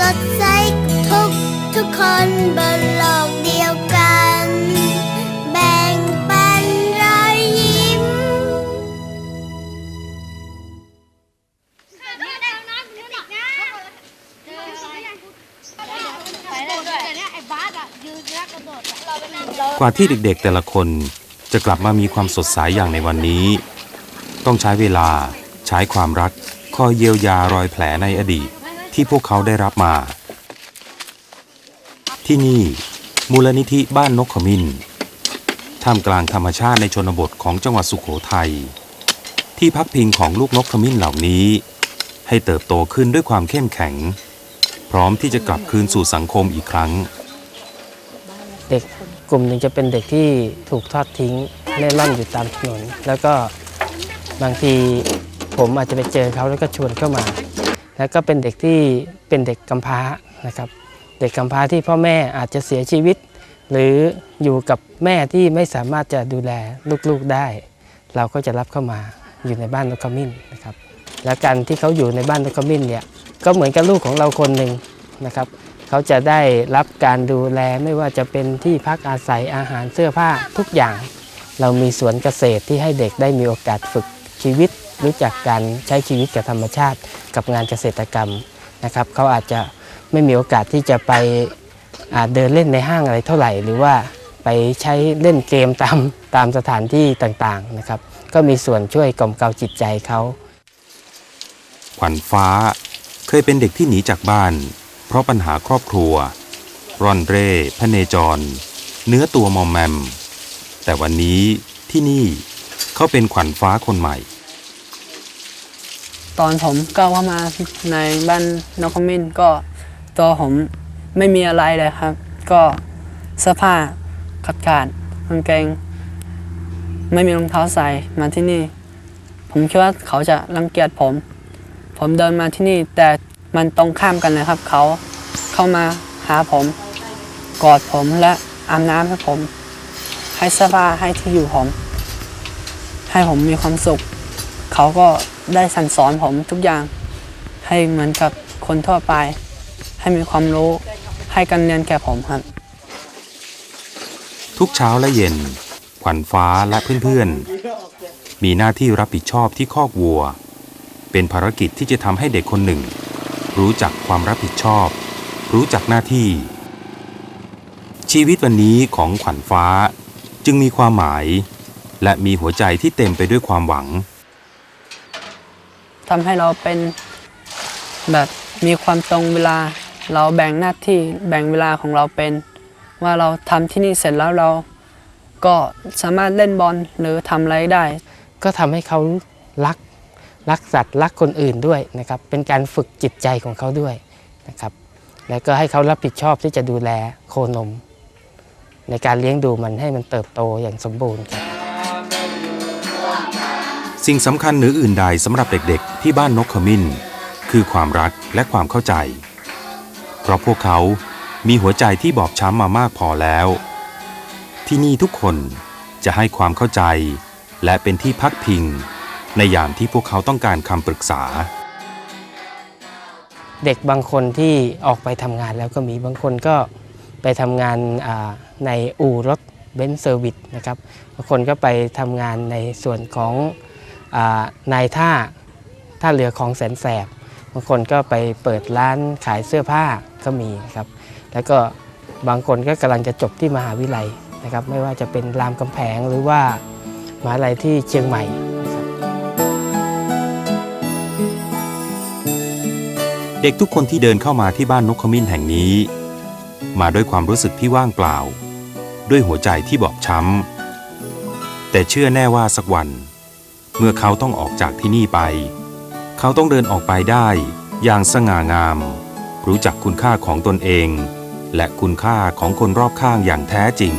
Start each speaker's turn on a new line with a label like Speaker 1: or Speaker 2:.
Speaker 1: สดใสทุกคนบนโลกเดียวกันแบ่งปันรอยยิ้ม
Speaker 2: กว่าที่เด็กๆแต่ละคนจะกลับมามีความสดใสอย่างในวันนี้ต้องใช้เวลาใช้ความรักคอยเยียวยารอยแผลในอดีตที่พวกเขาได้รับมาที่นี่มูลนิธิบ้านนกขมิ้นท่ามกลางธรรมชาติในชนบทของจังหวัดสุโขทัยที่พักพิงของลูกนกขมิ้นเหล่านี้ให้เติบโตขึ้นด้วยความเข้มแข็งพร้อมที่จะกลับคืนสู่สังคมอีกครั้ง
Speaker 3: เด็กกลุ่มหนึ่งจะเป็นเด็กที่ถูกทอดทิ้งเล่ร่อนอยู่ตามถนนแล้วก็บางทีผมอาจจะไปเจอเขาแล้วก็ชวนเข้ามาแล้วก็เป็นเด็กที่เป็นเด็กกำพร้านะครับเด็กกำพร้าที่พ่อแม่อาจจะเสียชีวิตหรืออยู่กับแม่ที่ไม่สามารถจะดูแลลูกๆได้เราก็จะรับเข้ามาอยู่ในบ้านนกขมิ้นนะครับและการที่เขาอยู่ในบ้านนกขมิ้นเนี่ยก็เหมือนกับลูกของเราคนหนึ่งนะครับเขาจะได้รับการดูแลไม่ว่าจะเป็นที่พักอาศัยอาหารเสื้อผ้าทุกอย่างเรามีสวนเกษตรที่ให้เด็กได้มีโอกาสฝึกชีวิตรู้จักการใช้ชีวิตกับธรรมชาติกับงานเกษตรกรรมนะครับเขาอาจจะไม่มีโอกาสที่จะไปเดินเล่นในห้างอะไรเท่าไหร่หรือว่าไปใช้เล่นเกมตามสถานที่ต่างๆนะครับก็มีส่วนช่วยกล่อมเกลาจิตใจเขา
Speaker 2: ขวัญฟ้าเคยเป็นเด็กที่หนีจากบ้านเพราะปัญหาครอบครัวร่อนเร่พเนจรเนื้อตัวมอมแมมแต่วันนี้ที่นี่เขาเป็นขวัญฟ้าคนใหม่
Speaker 4: ตอนผมก้าวเข้ามาในบ้านนกขมิ้นก็ตัวผมไม่มีอะไรเลยครับก็เสื้อผ้าขาดกางเกงไม่มีรองเท้าใส่มาที่นี่ผมคิดว่าเขาจะรังเกียจผมเดินมาที่นี่แต่มันตรงข้ามกันเลยครับเขาเข้ามาหาผมกอดผมและอาบน้ำให้ผมให้เสื้อผ้าให้ที่อยู่ผมให้ผมมีความสุขเขาก็ได้สั่งสอนผมทุกอย่างให้เหมือนกับคนทั่วไปให้มีความรู้ให้การเรียนแก่ผมครับ
Speaker 2: ทุกเช้าและเย็นขวัญฟ้าและเพื่อนๆมีหน้าที่รับผิดชอบที่คอกวัวเป็นภารกิจที่จะทำให้เด็กคนหนึ่งรู้จักความรับผิดชอบรู้จักหน้าที่ชีวิตวันนี้ของขวัญฟ้าจึงมีความหมายและมีหัวใจที่เต็มไปด้วยความหวัง
Speaker 4: ทำให้เราเป็นแบบมีความตรงเวลาเราแบ่งหน้าที่แบ่งเวลาของเราเป็นว่าเราทำที่นี่เสร็จแล้วเราก็สามารถเล่นบอลหรือทำอะไรได้
Speaker 3: ก็ทำให้เขารักสัตว์รักคนอื่นด้วยนะครับเป็นการฝึกจิตใจของเขาด้วยนะครับแล้วก็ให้เขารับผิดชอบที่จะดูแลโคนมในการเลี้ยงดูมันให้มันเติบโตอย่างสมบูรณ์ครับ
Speaker 2: สิ่งสำคัญเหนืออื่นใดสำหรับเด็กๆที่บ้านนกขมิ้นคือความรักและความเข้าใจเพราะพวกเขามีหัวใจที่บอบช้ำมามากพอแล้วที่นี่ทุกคนจะให้ความเข้าใจและเป็นที่พักพิงในยามที่พวกเขาต้องการคำปรึกษา
Speaker 3: เด็กบางคนที่ออกไปทำงานแล้วก็มีบางคนก็ไปทำงานในอู่รถเบนซ์เซอร์วิสนะครับบางคนก็ไปทำงานในส่วนของนายท่าเรือคลองแสนแสบบางคนก็ไปเปิดร้านขายเสื้อผ้าก็มีครับแล้วก็บางคนก็กำลังจะจบที่มหาวิทยาลัยนะครับไม่ว่าจะเป็นรามคำแหงหรือว่ามหาวิทยาลัยที่เชียงใหม่นะครับ
Speaker 2: เด็กทุกคนที่เดินเข้ามาที่บ้านนกขมิ้นแห่งนี้มาด้วยความรู้สึกที่ว่างเปล่าด้วยหัวใจที่บอบช้ำแต่เชื่อแน่ว่าสักวันเมื่อเขาต้องออกจากที่นี่ไปเขาต้องเดินออกไปได้อย่างสง่างามรู้จักคุณค่าของตนเองและคุณค่าของคนรอบข้างอย่างแท้จริง